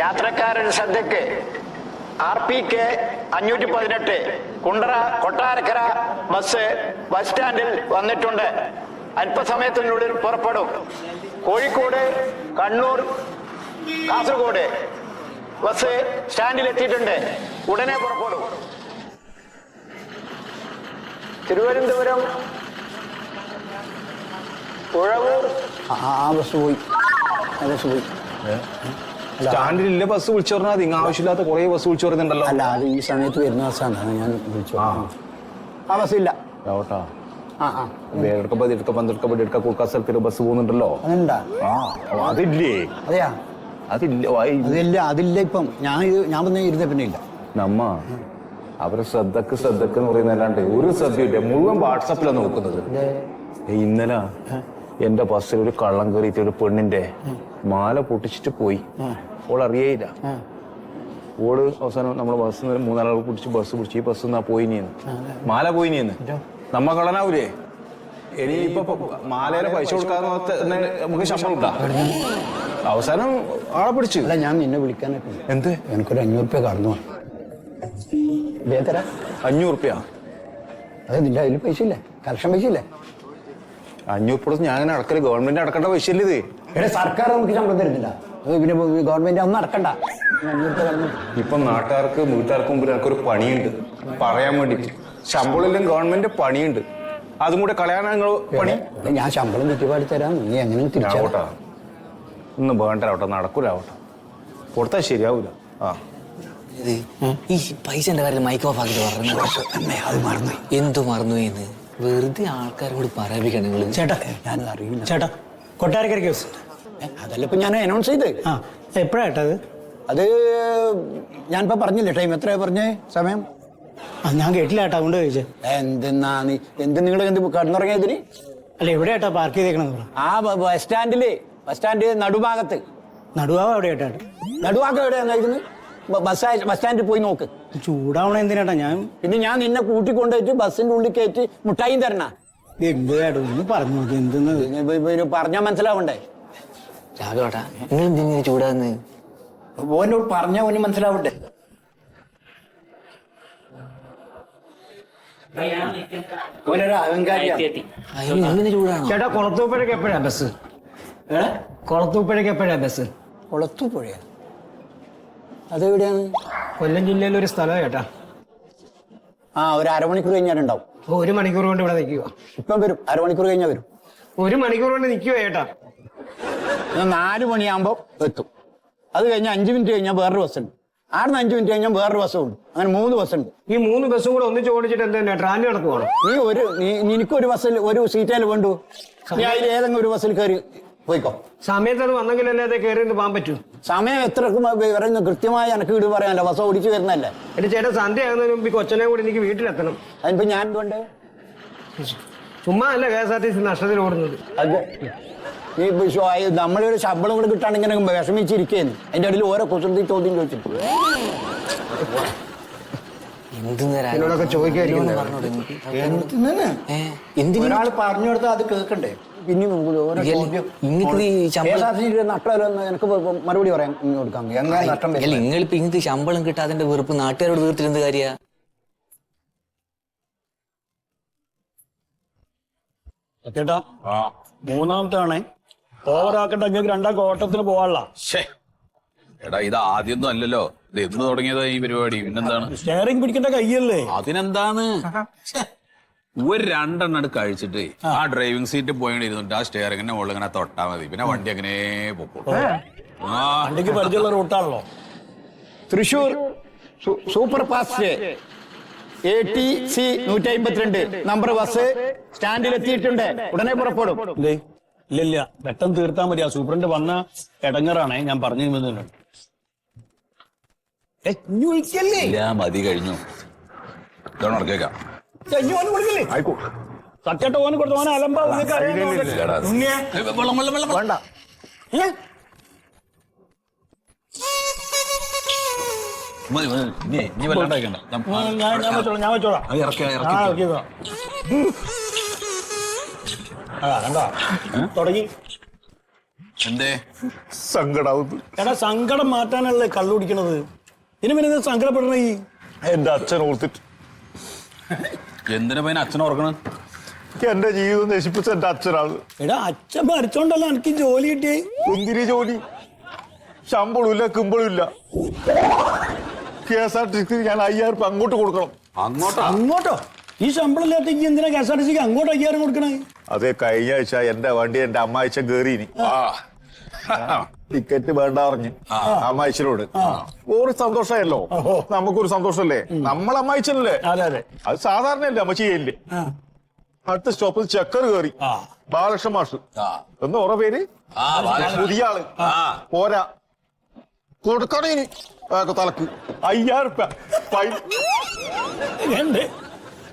യാത്രക്കാരുടെ ശ്രദ്ധയ്ക്ക് RPK 518 Kundara Kottarakkara bus bus സ്റ്റാൻഡിൽ വന്നിട്ടുണ്ട്. അല്പസമയത്തിനുള്ളിൽ പുറപ്പെടും. കോഴിക്കോട്, കണ്ണൂർ, കാസർഗോഡ് ബസ് സ്റ്റാൻഡിൽ എത്തിയിട്ടുണ്ട്. ഉടനെ പുറപ്പെടും. തിരുവനന്തപുരം ഉഴവൂർ ബസ് പോയി. സ്റ്റാൻഡിലില്ല ബസ് വിളിച്ചു പറഞ്ഞാൽ നിങ്ങൾ ആവശ്യമില്ലാത്ത കുറെ ബസ് വിളിച്ചു പറയുന്നുണ്ടല്ലോ. അല്ല, അത് ഈ സമയത്ത് വരുന്ന ബസ്സാണ് ഞാൻ വിളിച്ചു. ആ ബസ്സില്ല. ബസ് പോകുന്നുണ്ടല്ലോ. അതുണ്ടാ? അതില്ലേ? അതെയാ? അതില്ല. അതില്ല. ഇപ്പം ഞാൻ വന്ന് ഇരുന്ന പിന്നെ ഇല്ല. നമ്മ അവരെ ശ്രദ്ധക്ക് എന്ന് പറയുന്നല്ലാണ്ട് ഒരു ശ്രദ്ധയില്ല. മുഴുവൻ വാട്സാപ്പിലാണ് നോക്കുന്നത്. ഇന്നലെ എന്റെ ബസ്സിൽ ഒരു കള്ളം കയറിയിട്ട് ഒരു പെണ്ണിന്റെ മാല പൊട്ടിച്ചിട്ട് പോയി. ഓൾ അറിയേയില്ല. ഓള് അവസാനം നമ്മളെ ബസ് 3 ആളുകൾ പിടിച്ച് ബസ് പിടിച്ച് ഈ ബസ് പോയിനിന്ന് മാല പോയിനിന്ന് നമ്മ കള്ളനാവൂലേ? ഇനി ഇപ്പൊ മാലയിലെ പൈസ കൊടുക്കാതെ നമുക്ക് ശമ്പളം ഉണ്ടാ. അവസാനം ആളെ പിടിച്ചു. അല്ല, ഞാൻ നിന്നെ വിളിക്കാനൊക്കെ. എന്ത്? എനിക്കൊരു 500 രൂപ കടന്നു. 500 രൂപ? അതെ, നിന്റെ അതിൽ പൈസ ഇല്ലേ? കളക്ഷൻ പൈസ ഇല്ലേ? 500 രൂപ ഞാൻ അടക്കല്. ഗവൺമെന്റ് അടക്കേണ്ട പൈസ ഇല്ല ഇത്. ഇവിടെ സർക്കാർ നമുക്ക് ശമ്പളം തരുന്നില്ല. പിന്നെ ഗവൺമെന്റ് ഒന്നും അടക്കണ്ട. ഇപ്പൊ നാട്ടുകാർക്ക് വീട്ടുകാർക്ക് മുമ്പിൽ എനിക്കൊരു പണിയുണ്ട് പറയാൻ വേണ്ടിട്ട്. ശമ്പളം ഗവൺമെന്റ് പണിയുണ്ട്, അതും കൂടെ കളയാനാണ് നിങ്ങൾ പണി. ഞാൻ ശമ്പളം ചുറ്റുപാട് തരാം. നീ എങ്ങനെ തിരിച്ചാവട്ടെ? ഒന്നും വേണ്ടാവട്ടെ, നടക്കൂലാവട്ടെ. കൊടുത്താൽ ശരിയാവൂല. ഈ പൈസന്റെ കാര്യം മൈക്ക് ഓഫ് ആക്കിട്ട് പറഞ്ഞു. അത് മറന്നു. എന്തു മറന്നു എന്ന് വെറുതെ ആൾക്കാരോട് പറയിപ്പിക്കണം നിങ്ങൾ. ചേട്ടാ, ഞാനത് അറിയില്ല. ചേട്ടാ, കൊട്ടാരക്കരയ്ക്ക് ബസ്. അതല്ല ഇപ്പൊ ഞാൻ അനൗൺസ് ചെയ്ത്. എപ്പോഴാട്ടാ അത്? അത് ഞാനിപ്പോ പറഞ്ഞില്ലേ ടൈം. എത്രയാ പറഞ്ഞേ സമയം? ഞാൻ കേട്ടില്ല ഏട്ടാ, അതുകൊണ്ട് ചോദിച്ചേ. എന്തെന്നാ നീ നിങ്ങൾ കടന്നുറങ്ങിയതിന്? അല്ല, എവിടെയാട്ടാ പാർക്ക് ചെയ്തേക്കണെന്ന്? ബസ് സ്റ്റാൻഡ് നടുഭാഗത്ത്. നടുവാവ് എവിടെയാട്ടാ? നടുഭാഗം എവിടെയായിരുന്നു? ബസ് സ്റ്റാൻഡിൽ പോയി നോക്ക്. ചൂടാവണ എന്തിനാട്ടാ? പിന്നെ ഞാൻ നിന്നെ കൂട്ടിക്കൊണ്ടുപോയിട്ട് ബസ്സിന്റെ ഉള്ളിൽ കയറ്റി മുട്ടായും തരണ. എന്തും ഒന്ന് പറഞ്ഞു നോക്കി. എന്തെന്ന് പറഞ്ഞാൽ മനസ്സിലാവണ്ടേ? രാഘവേട്ടാ, നിങ്ങൾ എന്തിനാ ചൂടാന്ന്? ഓനോട് പറഞ്ഞാൽ ഓന് മനസ്സിലാവണ്ടേ? ഓനൊരു അഹങ്കാരിയാണ്. എങ്ങനെ ചൂടാണ് ചേട്ടാ? കുളത്തൂപ്പുഴയ്ക്ക് എപ്പോഴാ ബസ്? കുളത്തൂപ്പുഴയ്ക്ക് എപ്പോഴാ ബസ്? കുളത്തൂപ്പുഴയാ? അതെവിടെയാണ്? കൊല്ലം ജില്ലയിലെ ഒരു സ്ഥലം ചേട്ടാ. ഒരു അരമണിക്കൂർ കഴിഞ്ഞാലുണ്ടാവും. 1 മണിക്കൂർ കൊണ്ട് ഇവിടെ നിൽക്കുക. ഇപ്പം വരും. അരമണിക്കൂർ കഴിഞ്ഞാൽ വരും. 1 മണിക്കൂർ കൊണ്ട് നിൽക്കുക ചേട്ടാ. 4 മണിയാകുമ്പോൾ എത്തും. അത് കഴിഞ്ഞാൽ 5 മിനിറ്റ് കഴിഞ്ഞാൽ വേറൊരു ബസ്സുണ്ട്. 5 മിനിറ്റ് കഴിഞ്ഞാൽ വേറൊരു ബസ്സുണ്ട്. അങ്ങനെ 3 ബസ്സുണ്ട്. ഈ 3 ബസ്സും കൂടെ ഒന്നിച്ച് ഓടിച്ചിട്ട് എന്താ ട്രാൻഡ് നടക്കുവാണ്? നിനക്കൊരു ബസ്സിൽ ഒരു സീറ്റേൽ വേണ്ടു. നീ അതിൽ ഏതെങ്കിലും ഒരു ബസ്സിൽ കയറി പോയിക്കോ. സമയത്ത് അത് വന്നെങ്കിലല്ലേ അത് കയറി പോകാൻ പറ്റൂ. സമയം എത്ര പറയുന്നത് കൃത്യമായി എനിക്ക് വീട് പറയാനല്ലോ. ബസ് ഓടിച്ചു വരുന്നല്ലേ. എന്റെ ചേട്ടാ, സന്ധ്യ ആകുന്നതിന് മുമ്പ് കൊച്ചനെ കൂടി എനിക്ക് വീട്ടിലെത്തണം. അതിനിപ്പോ ഞാൻ എന്തുകൊണ്ട്? ചുമ്മാ അല്ല KSRTC നഷ്ടത്തിൽ ഓടുന്നത്. അത് നീ നമ്മളൊരു ശമ്പളം കൂടെ കിട്ടാണെങ്കിൽ ഇങ്ങനെ വിഷമിച്ചിരിക്കുന്നു. അതിന്റെ ഇടയിൽ ഓരോ കുസൃതി ചോദ്യം ചോദിച്ചിട്ട് എന്നോടൊക്കെ ചോദിക്കാതിരിക്കുന്നു. ഒരാൾ പറഞ്ഞു കൊടുത്താൽ അത് കേൾക്കണ്ടേ? പിന്നെ നട്ടമല്ലെന്ന് എനിക്ക് മറുപടി പറയാൻ കൊടുക്കാൻ നിങ്ങളിപ്പോ ഇങ്ങനത്തെ ശമ്പളം കിട്ടാതെ വെറുപ്പ് നാട്ടുകാരോട് തീർത്തിരുന്ന കാര്യ. ചേട്ടാ, 3ാമത്തെ ആണേ. ഓവറാക്കട്ടെ, നിങ്ങൾക്ക് 2 ഓട്ടത്തിന് പോവാനുള്ള. എടാ, ഇത് ആദ്യമൊന്നും അല്ലല്ലോ. ഇത് എന്ന് തുടങ്ങിയതാ ഈ പരിപാടി? പിന്നെന്താണ്? സ്റ്റെയറിംഗ് പിടിക്കേണ്ട കയ്യല്ലേ? അതിനെന്താണ്? ഒരു 2 എണ്ണം കഴിച്ചിട്ട് ആ ഡ്രൈവിംഗ് സീറ്റ് പോയിരുന്നിട്ട് ആ സ്റ്റെയറിംഗിന്റെ മുകളിൽ ഇങ്ങനെ തൊട്ടാ മതി. പിന്നെ വണ്ടി അങ്ങനെ പൊക്കോളൂ. വണ്ടിക്ക് പരിചയമുള്ള റൂട്ടാണല്ലോ. Thrissur super fast ATC 152 number bus സ്റ്റാൻഡിൽ എത്തിയിട്ടുണ്ട്. ഉടനെ പുറപ്പെടും. ഇല്ല, പെട്ടെന്ന് തീർത്താൻ മതി. ആ സൂപ്രണ്ട് വന്ന ഇടങ്ങറാണേ. ഞാൻ പറഞ്ഞു തരുന്നുണ്ട്. മതി, കഴിഞ്ഞു. കേൾക്കാം. സത്യായിട്ട് ഓന് കൊടുത്തു. ഓനെ അലമ്പാ. വേണ്ട. ഞാൻ വെച്ചോളാം. തുടങ്ങി എന്തേ സങ്കടാവുന്നു. എടാ സങ്കടം മാറ്റാനല്ലേ കള്ളു കുടിക്കണത്. ഇനി പിന്നെ സങ്കടപ്പെടണ ഈ എന്റെ അച്ഛൻ ഓർത്തിട്ട്. എന്തിനാ പയ്യൻ അച്ഛൻ ഓർക്കണം? എന്റെ ജീവിതം നശിപ്പിച്ച എന്റെ അച്ഛനാണ്. എടാ അച്ഛൻ മരിച്ചോണ്ടല്ലോ എനിക്ക് ജോലി കിട്ടിയേ. എന്തിനു ജോലി? ശമ്പളമില്ല, കിമ്പളുമില്ല. KSRTC ഞാൻ 5000 രൂപ അങ്ങോട്ട് കൊടുക്കണം. അങ്ങോട്ടോ? ഈ ശമ്പളം ഇല്ലാത്തേക്ക് എന്തിനാ KSRTC അങ്ങോട്ട് 5000 കൊടുക്കണേ? അതെ, കഴിഞ്ഞ ആഴ്ച എന്റെ വണ്ടി എന്റെ അമ്മാഴ്ച കേറിയിനി. ടിക്കറ്റ് വേണ്ട പറഞ്ഞ് അമ്മാഴ്ചനോട്. ഒരു സന്തോഷമായല്ലോ, നമുക്കൊരു സന്തോഷല്ലേ. നമ്മളമ്മാഴ്ചനല്ലേ, അത് സാധാരണയല്ലേ അമ്മ ചെയ്യല്ലേ. അടുത്ത സ്റ്റോപ്പിൽ ചക്കർ കയറി ബാലകൃഷ്ണ മാഷ് എന്ന് ഓരോ പേര്. പുതിയ ആള് പോരാ, കൊടുക്കണേ തലക്ക് 5000 രൂപ ഫൈൻ.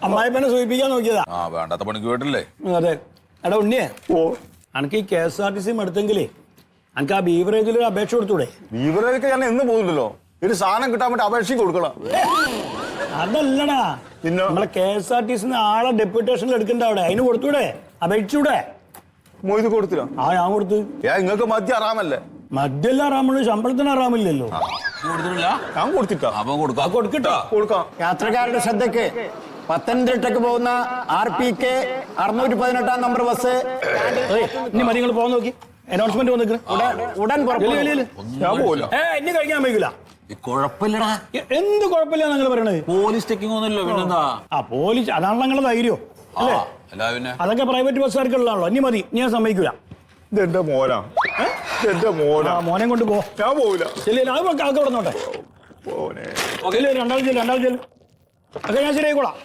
അമ്മായിപ്പനെ സൂചിപ്പിക്കാൻ നോക്കിയതാ. വേണ്ടാത്ത പണിക്ക് പോയിട്ടില്ലേ? അതെ. എടാ ഉണ്ണിയെ, എനിക്ക് ഈ KSRTC എടുത്തെങ്കിലേ എനിക്ക് ആ ബീവറേജിൽ ഒരു അപേക്ഷ കൊടുത്തൂടെ? ബീവറേജ് ഞാൻ എന്ന് പോകുന്നുണ്ടല്ലോ, ഒരു സാധനം കിട്ടാൻ വേണ്ടി അപേക്ഷ കൊടുക്കണം. അതല്ലടാ, പിന്നെ നമ്മളെ KSRTC ആളെ ഡെപ്യൂട്ടേഷനിൽ എടുക്കണ്ട അവിടെ, അതിന് കൊടുത്തൂടെ? അപേക്ഷിച്ചൂടെ? മൊയ്ത് കൊടുത്തില്ല. ഞാൻ കൊടുത്തു. നിങ്ങൾക്ക് മദ്യം അറാമല്ലേ? മദ്യല്ല അറാമുള്ളൂ, ശമ്പളത്തിന് അറാമില്ലല്ലോ. ഞാൻ കൊടുത്തിട്ടോ. കൊടുക്കാം. യാത്രക്കാരുടെ ശ്രദ്ധയ്ക്ക് പത്തനംതിട്ടക്ക് പോകുന്ന RPK 618 നമ്പർ ബസ് ഇനി മതി. നിങ്ങൾ പോകാൻ നോക്കി അനൗൺസ്മെന്റ് വന്നിട്ട് ഉടൻ ഞാൻ പോകില്ല. ഇനി കഴിക്കാൻ വയ്ക്കില്ല. കുഴപ്പമില്ലടാ. എന്ത് കുഴപ്പമില്ല നിങ്ങൾ പറയണത്? പോലീസ് ചെക്കിംഗ് ഒന്നുമില്ലോ. പിന്നെന്താ? പോലീസ് അതാണ് നിങ്ങളുടെ ധൈര്യം അല്ലേ? അതൊക്കെ പ്രൈവറ്റ് ബസ്സുകാർക്കുള്ളതാണല്ലോ. ഇനി മതി, ഞാൻ സമ്മതിക്കൂല. ഇതെന്റെ മോനാ, എന്റെ മോനാ. മോനെ കൊണ്ട് പോ. ഞാൻ പോവില്ല. ആക്കെ വിടന്നോട്ടെ. രണ്ടാമത് ചെല്ലും ഒക്കെ ഞാൻ ശരിയായിക്കോളാം.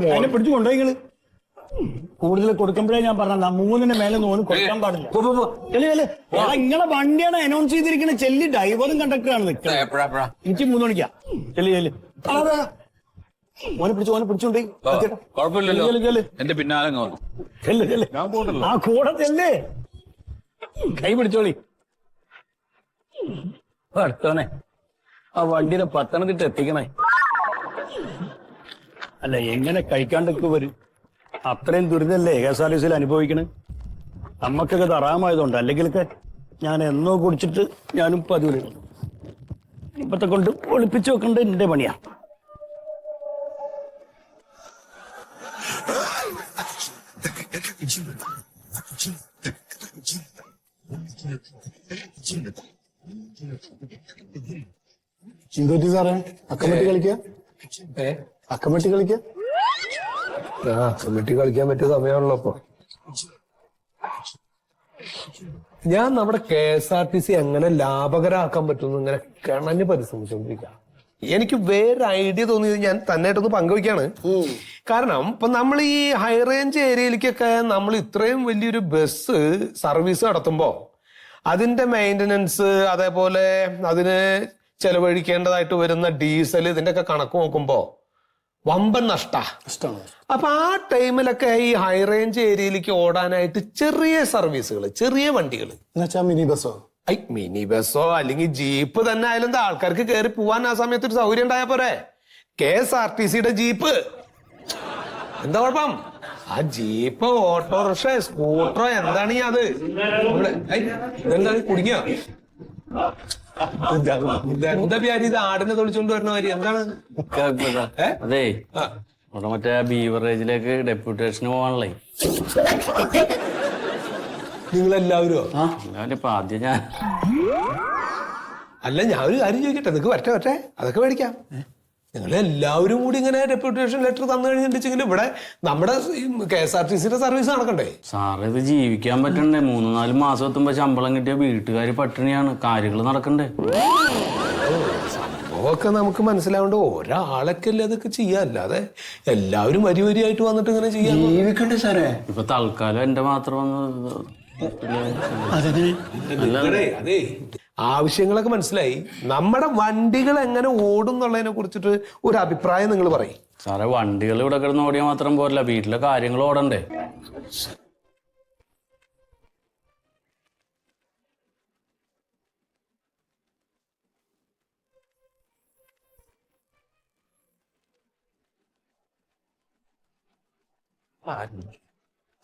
അതിനെ പിടിച്ചു കൊണ്ടോ നിങ്ങള്. കൂടുതൽ കൊടുക്കുമ്പോഴേ ഞാൻ പറഞ്ഞ 3-ന് മേലെ നോന് കൊടുക്കാൻ പാടില്ല. നിങ്ങളെ വണ്ടിയാണ് അനൗൺസ് ചെയ്തിരിക്കുന്നത്. ചെല്ലി ഡ്രൈവറും കണ്ടക്ടറാണ് നിൽക്കുന്നത്. എനിക്ക് 3 മണിക്കാ. ചെല്ലി മോനെ പിടിച്ചോണ്ടേ. എന്റെ പിന്നാലെ ആ കൂടെ ചെല്ലേ, കൈ പിടിച്ചോളി. അടുത്തോനെ ആ വണ്ടിയുടെ പത്തനംതിട്ട എത്തിക്കണേ. അല്ല, എങ്ങനെ കഴിക്കാണ്ടൊക്കെ വരും? അത്രയും ദുരിതല്ലേ KSRTC അനുഭവിക്കണേ. നമ്മക്കൊക്കെ തറാമായതുകൊണ്ട്, അല്ലെങ്കിലൊക്കെ ഞാൻ എന്നോ കുടിച്ചിട്ട് ഞാനും പതിവില്ല. ഇപ്പത്തെ കൊണ്ട് ഒളിപ്പിച്ചു വെക്കേണ്ട എന്റെ പണിയാ. ചിന്തോറ്റി സാറേ, അക്കമറ്റി കളിക്കുക? അക്കമറ്റി കളിക്കുക? കമ്മിറ്റി കളിക്കാൻ പറ്റിയ സമയമാണല്ലോ ഇപ്പൊ. ഞാൻ നമ്മുടെ KSRTC എങ്ങനെ ലാഭകരമാക്കാൻ പറ്റുമെന്ന് ഇങ്ങനെ കിണഞ്ഞ് പരിശ്രമിച്ചുകൊണ്ടിരിക്കുക. എനിക്ക് വേറെ ഐഡിയ തോന്നിയത് ഞാൻ തന്നെയായിട്ടൊന്ന് പങ്കുവയ്ക്കാണ്. കാരണം ഇപ്പൊ നമ്മൾ ഈ ഹൈ റേഞ്ച് ഏരിയയിലേക്കൊക്കെ നമ്മൾ ഇത്രയും വലിയൊരു ബസ് സർവീസ് നടത്തുമ്പോ അതിന്റെ മെയിൻ്റനൻസ്, അതേപോലെ അതിന് ചെലവഴിക്കേണ്ടതായിട്ട് വരുന്ന ഡീസൽ, ഇതിന്റെ ഒക്കെ കണക്ക് നോക്കുമ്പോ വമ്പൻ നഷ്ടമാണ്. അപ്പൊ ആ ടൈമിലൊക്കെ ഈ ഹൈ റേഞ്ച് ഏരിയയിലേക്ക് ഓടാനായിട്ട് ചെറിയ സർവീസുകൾ, ചെറിയ വണ്ടികൾ, മിനി ബസ്സോ മിനി ബസ്സോ അല്ലെങ്കിൽ ജീപ്പ് തന്നെ ആയാലും എന്താ, ആൾക്കാർക്ക് കയറി പോവാൻ ആ സമയത്ത് ഒരു സൗകര്യം ഉണ്ടായ പോരെ. KSRTCയുടെ ജീപ്പ് എന്താ കുഴപ്പം? ആ ജീപ്പ്, ഓട്ടോറിക്ഷ, സ്കൂട്ടറോ എന്താണ് ഈ അത്? ഇതെന്താണ് കുടുങ്ങിയോ? എന്താ പ്യാരി ഇത് ആടിനെ തൊളിച്ചോണ്ട് വരുന്ന കാര്യം എന്താണ്? അതെ, അവിടെ മറ്റേ ബീവറേജിലേക്ക് ഡെപ്യൂട്ടേഷന് പോകാനല്ലേ. നിങ്ങളെല്ലാവരും? ഇപ്പൊ ആദ്യം ഞാൻ അല്ല, ഞാൻ ഒരു കാര്യം ചോദിക്കട്ടെ, നിനക്ക് വരട്ടെ അതൊക്കെ മേടിക്കാം. നിങ്ങൾ എല്ലാവരും കൂടി ഇങ്ങനെ ഡെപ്യൂട്ടേഷൻ ലെറ്റർ തന്നു കഴിഞ്ഞിട്ടുണ്ടെങ്കിൽ ഇവിടെ നമ്മുടെ KSRTCയുടെ സർവീസ് നടക്കണ്ടേ? സാറ് ഇത് ജീവിക്കാൻ പറ്റണ്ടേ? 3-4 മാസം എത്തുമ്പോ ശമ്പളം കിട്ടിയ വീട്ടുകാർ പട്ടിണിയാണ്, കാര്യങ്ങൾ നടക്കണ്ടേ? സംഭവമൊക്കെ നമുക്ക് മനസ്സിലാവേണ്ട ഒരാളൊക്കെ അല്ലേ അതൊക്കെ ചെയ്യാ, അല്ലാതെ എല്ലാവരും വരിയായിട്ട് വന്നിട്ട് ഇങ്ങനെ ചെയ്യാൻ ജീവിക്കണ്ടേ സാറേ? ഇപ്പൊ തൽക്കാലം എന്റെ മാത്രം അതെ, ആവശ്യങ്ങളൊക്കെ മനസ്സിലായി. നമ്മുടെ വണ്ടികൾ എങ്ങനെ ഓടും എന്നുള്ളതിനെ കുറിച്ചിട്ട് ഒരു അഭിപ്രായം നിങ്ങൾ പറയും. സാറേ, വണ്ടികൾ ഇവിടെ കിടന്ന് ഓടിയാൽ മാത്രം പോരല്ല, വീട്ടിലെ കാര്യങ്ങൾ ഓടണ്ടേ?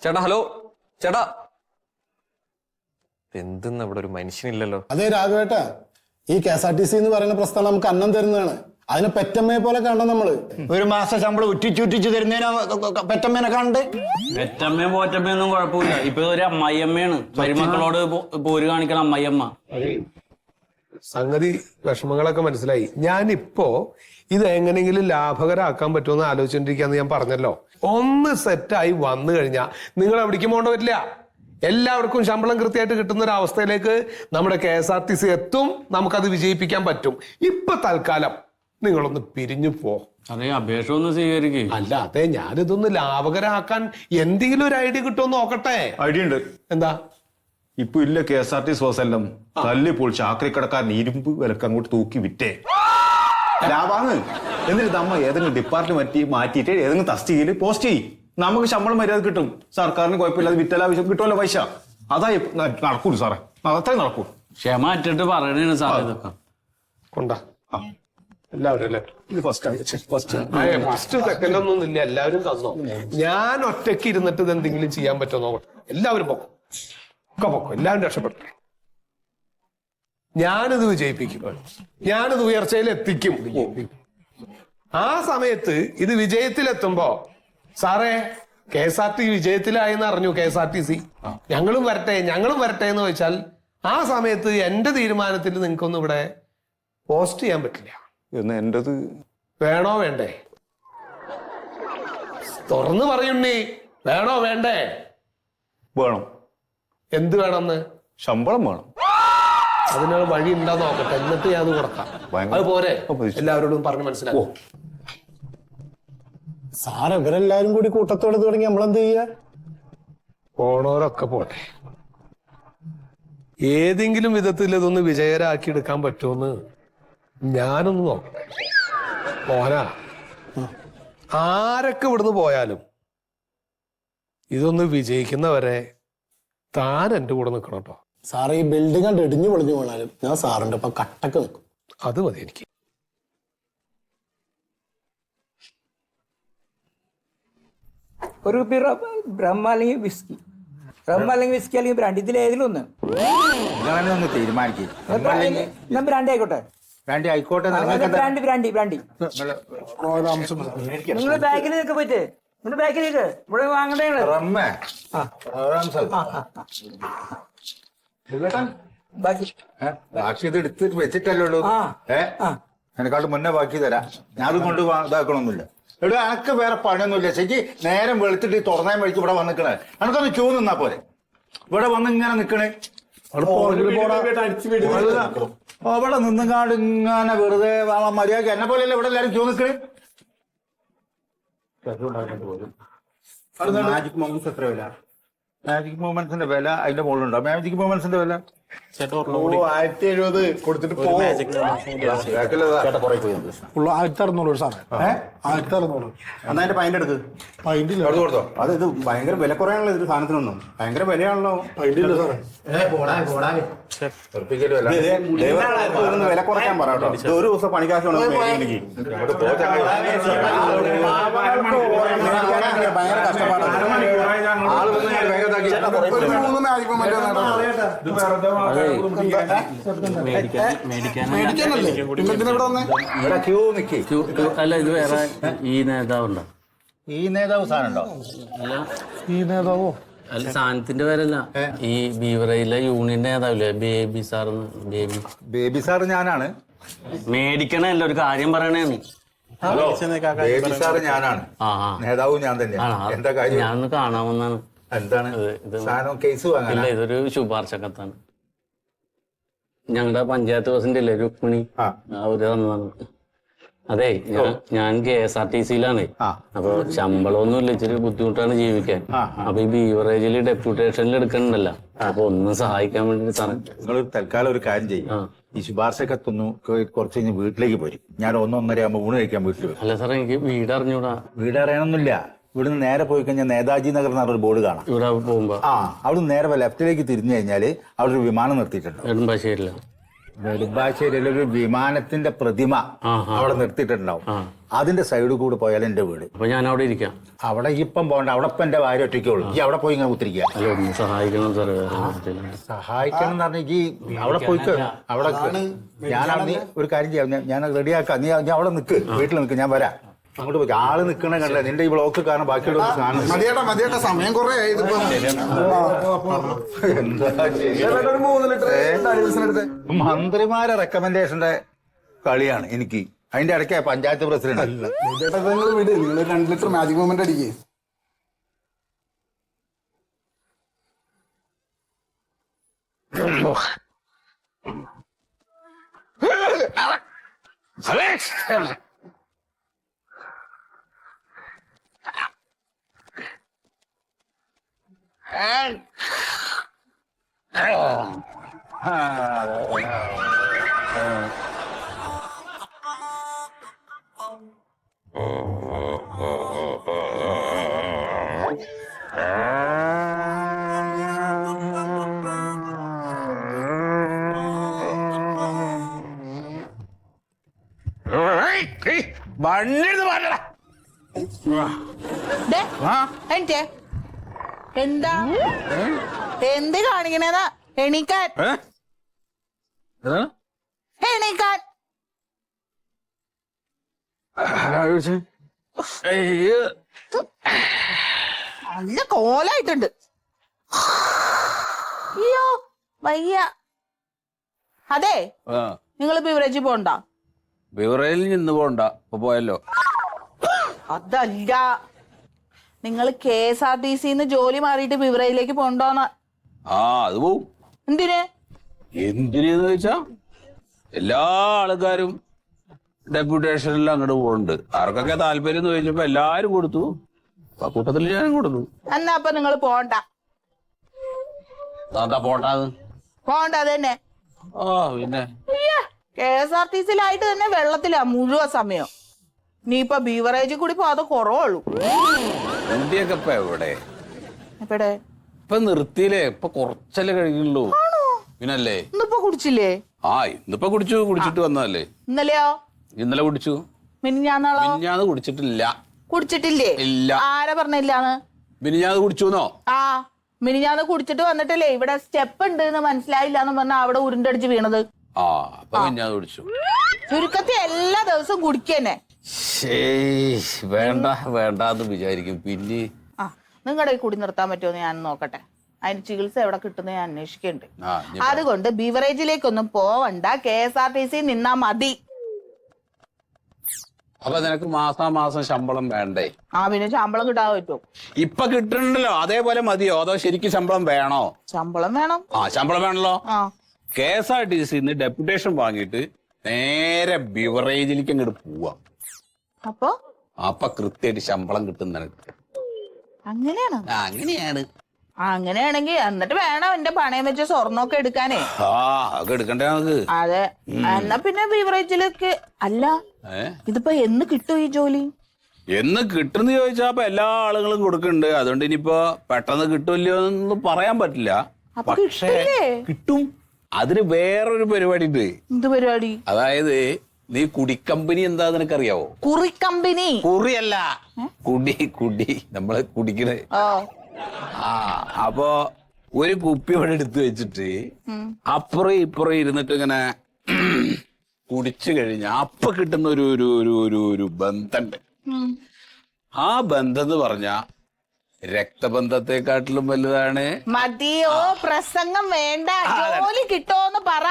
ചേട്ടാ, ഹലോ ചേട്ടാ, എന്തെന്ന് ഇവിടെ ഒരു മനുഷ്യനില്ലല്ലോ. അതെ രാഘവേട്ടാ, ഈ KSRTC എന്ന് പറയുന്ന പ്രസ്ഥാനം നമുക്ക് അന്നം തരുന്നതാണ്. അതിനെ പെറ്റമ്മയെ പോലെ കാണണം നമ്മള്. ഒരു മാസം ശമ്പളം ഉറ്റിച്ചുറ്റിച്ച് തരുന്നതിനാ പെറ്റമ്മേനെ കാണണ്ടേ? പെറ്റമ്മയും പോറ്റമ്മയൊന്നും കുഴപ്പമില്ല. ഇപ്പൊ ഒരു അമ്മായിയമ്മയാണ്, മരുമക്കളോട് പോര് കാണിക്കണം അമ്മായിയമ്മ. സംഗതി വിഷമങ്ങളൊക്കെ മനസ്സിലായി. ഞാനിപ്പോ ഇത് എങ്ങനെയെങ്കിലും ലാഭകരമാക്കാൻ പറ്റുമെന്ന് ആലോചിച്ചോണ്ടിരിക്കാന്ന് ഞാൻ പറഞ്ഞല്ലോ. ഒന്ന് സെറ്റായി വന്നു കഴിഞ്ഞാൽ നിങ്ങൾ എവിടേക്കും പോകേണ്ട പറ്റില്ല. എല്ലാവർക്കും ശമ്പളം കൃത്യമായിട്ട് കിട്ടുന്ന ഒരു അവസ്ഥയിലേക്ക് നമ്മുടെ KSRTC എത്തും. നമുക്കത് വിജയിപ്പിക്കാൻ പറ്റും. ഇപ്പൊ തൽക്കാലം നിങ്ങളൊന്ന് പിരിഞ്ഞു പോ. അതെ, അപേക്ഷ ഒന്ന് സ്വീകരിക്കും. അല്ല, അതെ, ഞാനിതൊന്ന് ലാഭകരമാക്കാൻ എന്തെങ്കിലും ഒരു ഐഡിയ കിട്ടുമെന്ന് നോക്കട്ടെ. ഐഡിയ ഉണ്ട്. എന്താ? ഇപ്പൊ ഇല്ല KSRTC ബസ്സെല്ലാം തല്ലിപ്പോൾ ചാക്രിക്കടക്കാരൻ ഇരുമ്പ് വിലക്ക് അങ്ങോട്ട് തൂക്കി വിറ്റേ ലാഭാണ്. എന്നിട്ട് നമ്മ ഏതെങ്കിലും ഡിപ്പാർട്ട്മെന്റ് മാറ്റിയിട്ട് ഏതെങ്കിലും തസ്തികയിൽ പോസ്റ്റ് ചെയ്യും. നമുക്ക് ശമ്പളം മര്യാദ കിട്ടും. സർക്കാരിന് കുഴപ്പമില്ലാതെ വിറ്റലാവശ്യം കിട്ടുമല്ലോ പൈസ. അതായി നടക്കൂല സാറേ, അതത്രേ നടക്കൂ. ക്ഷമ അറ്റിട്ട് പറയണേണ് സാർ ഇതൊക്കെ. കൊണ്ടാ എല്ലാവരും അല്ലേ? ഇത് ഫസ്റ്റ് സെക്കൻഡ് ഒന്നും ഇല്ല, എല്ലാവരും തന്നോ. ഞാൻ ഒറ്റയ്ക്ക് ഇരുന്നിട്ട് ഇത് എന്തെങ്കിലും ചെയ്യാൻ പറ്റുമോ നോക്കട്ടെ. എല്ലാവരും പൊക്കും, ഒക്കെ പൊക്കും, എല്ലാവരും രക്ഷപ്പെട്ടു. ഞാനിത് വിജയിപ്പിക്കും, ഞാനിത് ഉയർച്ചയിൽ എത്തിക്കും. ആ സമയത്ത് ഇത് വിജയത്തിലെത്തുമ്പോ സാറേ KSRTC വിജയത്തിലായെന്ന് അറിഞ്ഞു KSRTC, ഞങ്ങളും വരട്ടെ എന്ന് ചോദിച്ചാൽ ആ സമയത്ത് എന്റെ തീരുമാനത്തിൽ നിങ്ങൾക്കൊന്നും ഇവിടെ പോസ്റ്റ് ചെയ്യാൻ പറ്റില്ല. എന്ന് എന്റത് വേണോ വേണ്ടേ? തുറന്നു പറയുണ്ണി, വേണോ വേണ്ടേ? വേണം. എന്ത് വേണമെന്ന്? ശമ്പളം വേണം. അതിനുള്ള വഴി ഉണ്ടാ നോക്കട്ടെ, എന്നിട്ട് ഞാൻ അത് കൊടുക്കാം. അത് പോരെ? എല്ലാവരോടും പറഞ്ഞ് മനസ്സിലാക്കും. സാറ് ഇവരെല്ലാരും കൂടി കൂട്ടത്തോടെ തുടങ്ങി നമ്മളെന്ത് ചെയ്യാ? പോണോരൊക്കെ പോട്ടെ. ഏതെങ്കിലും വിധത്തിൽ ഇതൊന്ന് വിജയകരാക്കി എടുക്കാൻ പറ്റുമെന്ന് ഞാനൊന്ന് നോക്കട്ടെ. മോനാ, ആരൊക്കെ ഇവിടുന്ന് പോയാലും ഇതൊന്ന് വിജയിക്കുന്നവരെ താൻ എന്റെ കൂടെ നിൽക്കണം കേട്ടോ. സാറ് ഈ ബിൽഡിംഗ് കണ്ട് ഇടിഞ്ഞു പൊളിഞ്ഞു പോണാലും ഞാൻ സാറിന്റെ ഒപ്പം കട്ടക്ക് നിൽക്കും. അത് മതി എനിക്ക്. ഒരു ബ്രഹ്മ അല്ലെങ്കിൽ വിസ്കി, റം അല്ലെങ്കിൽ വിസ്കി അല്ലെങ്കിൽ ബ്രാൻഡ്, ഇതിൽ ഏതിലും ഒന്ന് തീരുമാനിക്കും. ബ്രാൻഡ് ആയിക്കോട്ടെ. ബ്രാൻഡി ആയിക്കോട്ടെ. ബ്രാൻഡി നിങ്ങൾ ബാക്കിലേക്ക് പോയിട്ട് നിങ്ങളുടെ ബാക്കിലേക്ക് ഇവിടെ വാങ്ങണ്ടേ? ബാക്കി ഇത് എടുത്തിട്ട് വെച്ചിട്ടല്ലേ ഉള്ളൂ. എന്നെക്കാട്ട് മുന്നേ ബാക്കി തരാം. ഞാൻ അത് കൊണ്ട് ഇതാക്കണമൊന്നുമില്ല. ഇവിടെ എനക്ക് വേറെ പണിയൊന്നുമില്ല. ശരിക്ക് നേരം വെളുത്തിട്ട് തുറന്നേ വഴിക്ക് ഇവിടെ വന്നിക്കണേ. എനക്കൊന്ന് ക്യൂ നിന്നാ പോരെ. ഇവിടെ വന്ന് ഇങ്ങനെ നിക്കണേ. അവിടെ നിന്നുകാണ്ട് ഇങ്ങനെ വെറുതെ മര്യാദ എന്നെ പോലെയല്ലേ ഇവിടെ എല്ലാരും ക്യൂ നിക്കണേ. മാജിക് മൊമെന്റ്സ് എത്ര വില? മാജിക് മൂവ്മെന്റ്സിന്റെ വില അതിന്റെ മുകളിലുണ്ടോ? മാജിക് മൂവ്മെന്റ്സിന്റെ വില 1070 കൊടുത്തിട്ട് 1600 സാറേ. 1600. എന്നാ അതിന്റെ പൈൻ്റെ എടുക്ക്. കൊടുത്തോ. അത് ഇത് ഭയങ്കര വില കുറയാണല്ലോ ഇതിന്റെ സാധനത്തിനൊന്നും. ഭയങ്കര വിലയാണല്ലോ. വില കുറയ്ക്കാൻ പറയാട്ടോ. ഇത് ഒരു ദിവസം പണിക്കാശ് ഭയങ്കര കഷ്ടപ്പാടാണ്. ആള് അല്ല, ഇത് വേറെ ഈ നേതാവുണ്ടോ? ഈ നേതാവ് സാധനം ഉണ്ടോ? അല്ല, ഈ നേതാവോ? അല്ല, സാധനത്തിന്റെ പേരല്ല. ഈ ബീവറേജിലെ യൂണിയൻ നേതാവില്ലേ, ബേബി സാർ. ബേബി സാർ ഞാനാണ്. മേടിക്കണല്ല, ഒരു കാര്യം പറയണേന്ന്. ഹലോ, ബേബി സാർ ഞാനാണ്. നേതാവും ഞാൻ തന്നെയാണ്. എന്താ കാര്യം? ഞാനൊന്ന് കാണാമെന്നാണ്. എന്താണ് സാധനം? കേസ് വാങ്ങാൻ? ഇല്ല, ഇതൊരു ശുപാർശ കത്താണ്. ഞങ്ങളുടെ പഞ്ചായത്ത് പ്രസിഡന്റ് ഇല്ലേ രുക്മിണി, അവര് തന്നതാണ്. അതെ, ഞാൻ KSRTCയിലാണ്. അപ്പൊ ശമ്പളമൊന്നും ഇല്ല, ഇച്ചിരി ബുദ്ധിമുട്ടാണ് ജീവിക്കാൻ. അപ്പൊ ഈ ബീവറേജിൽ ഡെപ്യൂട്ടേഷനിൽ എടുക്കണ്ടല്ലോ. അപ്പൊ ഒന്ന് സഹായിക്കാൻ വേണ്ടി സാറേ, നിങ്ങൾ തൽക്കാലം ഒരു കാര്യം ചെയ്യും. ഈ ശുപാർശയൊക്കെ കുറച്ച് കഴിഞ്ഞ് വീട്ടിലേക്ക് പോരും. ഞാൻ 1-1:30 ആകുമ്പോൾ ഊണ് കഴിക്കാൻ വീട്ടിൽ വരും. അല്ല സാറേ, എനിക്ക് വീട് അറിഞ്ഞൂടാ. വീട് അറിയണമെന്നില്ല. ഇവിടുന്ന് നേരെ പോയി കഴിഞ്ഞാൽ നേതാജി നഗർ എന്ന് പറഞ്ഞൊരു ബോർഡ് കാണാം. ഇവിടെ പോകുമ്പോ അവിടുന്ന് നേരെ ലെഫ്റ്റിലേക്ക് തിരിഞ്ഞു കഴിഞ്ഞാൽ അവിടെ ഒരു വിമാനം നിർത്തിയിട്ടുണ്ട്. നെടുമ്പാശ്ശേരിയില്ല. നെടുമ്പാശ്ശേരിയിലെ ഒരു വിമാനത്തിന്റെ പ്രതിമ അവിടെ നിർത്തിയിട്ടുണ്ടാവും. അതിന്റെ സൈഡിൽ കൂടെ പോയാൽ എന്റെ വീട്. അപ്പൊ ഞാൻ അവിടെ ഇരിക്കാം. അവിടെ ഇപ്പം പോകണ്ട, അവിടെ ഇപ്പം എന്റെ ഭാര്യ ഒറ്റയ്ക്കുള്ളൂ. ഈ അവിടെ പോയി ഇങ്ങനെ കുത്തിരിക്കുക. അല്ല, ഒന്ന് സഹായിക്കണം സാറേ. സഹായിക്കണം എന്ന് പറഞ്ഞാൽ ഈ അവിടെ പോയിക്കോ. അവിടെ ഞാൻ അവിടെ ഒരു കാര്യം ചെയ്യാം, ഞാൻ റെഡിയാക്കാം. നീ അവിടെ നിൽക്ക്, വീട്ടിൽ നിൽക്ക്, ഞാൻ വരാം. അങ്ങോട്ട് പോയി ആള് നിൽക്കണ കണ്ടേ, നിന്റെ ഈ ബ്ലോക്ക് കാരണം ബാക്കിയുള്ള മതിയേട്ടാ സമയം കുറെ മന്ത്രിമാരെ റെക്കമെൻഡേഷന്റെ കളിയാണ് എനിക്ക്. അതിന്റെ ഇടയ്ക്ക് പഞ്ചായത്ത് പ്രസിഡന്റ്. നിങ്ങൾ 2 ലിറ്റർ മാജിക് മൊമെന്റ് അടിക്കേ. എന്താ എന്ത് കാണിക്കണേതാ? എണീക്കാൻ എണീക്കാൻ. നല്ല കോലായിട്ടുണ്ട്. അയ്യോ വയ്യ. അതെ, നിങ്ങൾ ബിവറേജിൽ പോണ്ട. ബിവറേജിൽ നിന്ന് പോണ്ട, ഇപ്പൊ പോയല്ലോ. അതല്ല, നിങ്ങൾ KSRTC ജോലി മാറിയിട്ട് ബിവറേജിലേക്ക് പോണ്ടോന്ന്. അത് പോവും. എന്തിന്? എന്തിനെന്ന് വെച്ചാ എല്ലാ ആൾക്കാരും ഡെപ്യൂട്ടേഷനിൽ അങ്ങോട്ട് പോകുന്നുണ്ട്. ആർക്കൊക്കെ താല്പര്യം എന്ന് ചോദിച്ചപ്പോ എല്ലാരും കൊടുത്തു. ആ കൂട്ടത്തിൽ ഞാൻ കൊടുത്തു. എന്നാ അപ്പൊ നിങ്ങൾ പോണ്ട. എന്താ പോണ്ടാന്ന്? പോണ്ട തന്നെ. പിന്നെ KSRTC തന്നെ വെള്ളത്തിലാ മുഴുവൻ സമയം. നീ ഇപ്പൊ ബീവറേജിൽ കൂടി പോ, അത് കുറവുള്ളൂ. വണ്ടിയൊക്കെ ഇപ്പൊ എവിടെ? എവിടെ? ഇപ്പൊ നിർത്തിയില്ലേ, ഇപ്പൊ കുറച്ചല്ലേ കഴിയുള്ളൂ. പിന്നല്ലേ ഇന്നിപ്പോ കുടിച്ചില്ലേ? ഇന്നിപ്പോ കുടിച്ചിട്ട് വന്നതല്ലേ. ഇന്നലെയോ? ഇന്നലെ കുടിച്ചു. മിനിഞ്ഞാന്ന് കുടിച്ചിട്ടില്ല. കുടിച്ചിട്ടില്ലേ? ഇല്ല. ആരാ പറഞ്ഞില്ലാന്ന്? മിനിഞ്ഞാന്ന് കുടിച്ചുന്നോ? മിനിഞ്ഞാന്ന് കുടിച്ചിട്ട് വന്നിട്ടല്ലേ ഇവിടെ സ്റ്റെപ്പ് ഉണ്ട് എന്ന് മനസ്സിലായില്ല എന്ന് പറഞ്ഞാ അവിടെ ഉരുണ്ടടിച്ച് വീണത്. അപ്പൊ മിനിഞ്ഞാന്ന് കുടിച്ചു. ചുരുക്കത്തിൽ എല്ലാ ദിവസവും കുടിക്കന്നെ. വേണ്ടെന്ന് വിചാരിക്കും. പിന്നെ നിങ്ങളുടെ കുടി നിർത്താൻ പറ്റുമോ ഞാൻ നോക്കട്ടെ. അതിന് ചികിത്സ എവിടെ കിട്ടുന്ന ഞാൻ അന്വേഷിക്കുന്നുണ്ട്. അതുകൊണ്ട് ബിവറേജിലേക്കൊന്നും പോവണ്ട, KSRTC നിന്നാ മതി. അപ്പൊ നിനക്ക് മാസം ശമ്പളം വേണ്ടേ? പിന്നെ ശമ്പളം കിട്ടാൻ പറ്റുമോ? ഇപ്പൊ കിട്ടുന്നുണ്ടല്ലോ, അതേപോലെ മതിയോ അതോ ശരിക്കും ശമ്പളം വേണോ? ശമ്പളം വേണം. ശമ്പളം വേണല്ലോ. KSRTC ഡെപ്യൂട്ടേഷൻ വാങ്ങിയിട്ട് നേരെ ബിവറേജിലേക്ക് അങ്ങോട്ട് പോവാ. അപ്പൊ കൃത്യമായിട്ട് ശമ്പളം കിട്ടും നിനക്ക്. അങ്ങനെയാണ്? അങ്ങനെയാണെങ്കിൽ എന്നിട്ട് വേണം എന്റെ പണയം വെച്ച സ്വർണ്ണമൊക്കെ എടുക്കാനേ. എടുക്കണ്ടേ നമുക്ക്? അതെ. എന്നാ പിന്നെ ബീവറേജിലേക്ക്. അല്ല, ഇതിപ്പോ എന്ന് കിട്ടും ഈ ജോലി? എന്ന് കിട്ടുന്ന ചോദിച്ചാ അപ്പൊ എല്ലാ ആളുകളും കൊടുക്കുന്നുണ്ട്. അതുകൊണ്ട് ഇനിയിപ്പോ പെട്ടെന്ന് കിട്ടുമല്ലോ എന്നൊന്നും പറയാൻ പറ്റില്ല. പക്ഷേ കിട്ടും. അതിന് വേറൊരു പരിപാടി ഉണ്ട്. എന്ത് പരിപാടി? അതായത് നീ കുടിക്കമ്പനി എന്താ നിനക്കറിയാവോ? കുറിക്കമ്പനി? കുറിയല്ല, കുടി നമ്മള് കുടിക്കണേ. അപ്പൊ ഒരു കുപ്പി അവിടെ എടുത്തു വെച്ചിട്ട് അപ്പുറം ഇപ്പുറം ഇരുന്നിട്ട് ഇങ്ങനെ കുടിച്ചു കഴിഞ്ഞ അപ്പൊ കിട്ടുന്ന ഒരു ബന്ധമുണ്ട്. ആ ബന്ധം എന്ന് പറഞ്ഞ രക്തബന്ധത്തെക്കാട്ടിലും വലുതാണ്. മതിയോ പ്രസംഗം വേണ്ട, ജോലി കിട്ടോന്ന് പറ.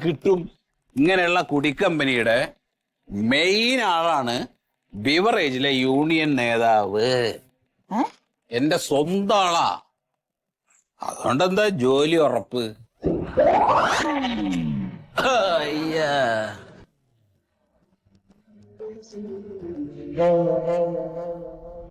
കിട്ടും. ഇങ്ങനെയുള്ള കുടിക്കമ്പനിയുടെ മെയിൻ ആളാണ് ബിവറേജിലെ യൂണിയൻ നേതാവ്. എന്റെ സ്വന്തം ആളാ. അതുകൊണ്ട് എന്താ ജോലി ഉറപ്പ്. അയ്യാ